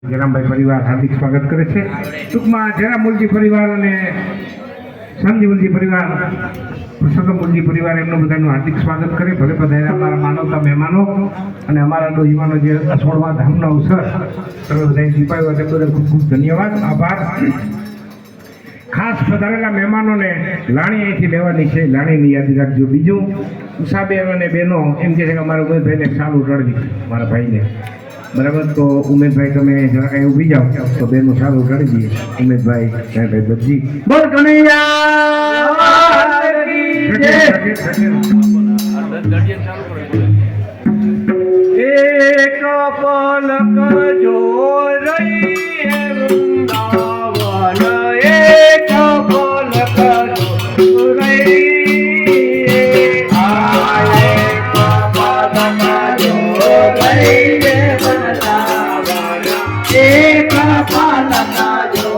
જયરામભાઈ પરિવાર હાર્દિક સ્વાગત કરે છે. ટૂંકમાં જયરામુલજી પરિવાર અને સંજીવનજી પરિવાર, પુરુષોત્તમજી પરિવાર એમનું બધાનું હાર્દિક સ્વાગત કરે. ભલે પધાર્યા અમારા માનવતા મહેમાનો અને અમારા યુવાનો જે 16મા ધામનો અવસર તમે બધાએ દીપાવ્યો તે બદલ ખૂબ ખૂબ ધન્યવાદ, આભાર. ખાસ પધારેલા મહેમાનોને લાણી અહીંથી લેવાની છે, લાણીની યાદ રાખજો. બીજું ઉષાબેન અને બહેનો એમ કહે છે કે અમારા ઉમેદભાઈને સારું રડવી, મારા ભાઈને બરાબર. તો ઉમેદભાઈ તમે જરા કઈ ઊભી જાઓ તો બેનું સારું રડી દઈએ. ઉમેદભાઈ ભાઈ બધી બોલ એક પલક જો રહી વૃંદાવન, એક પલક જો રહી, એક પલક જો રહી વૃંદાવન, એક પલક જો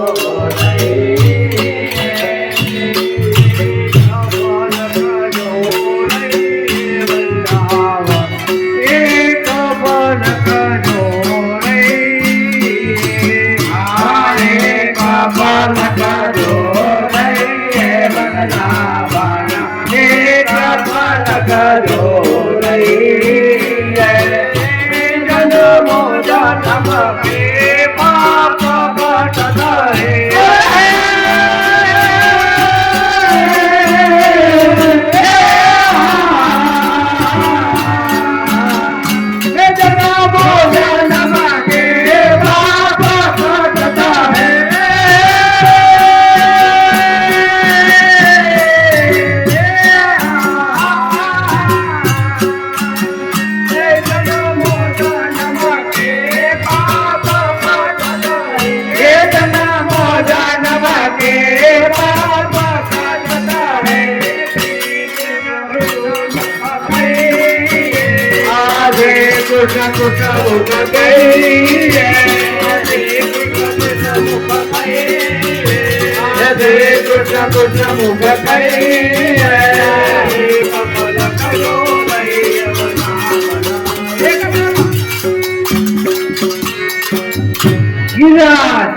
Krishna Krishna Mukha Kai, Hare Krishna Krishna Mukha Kai, Giriraj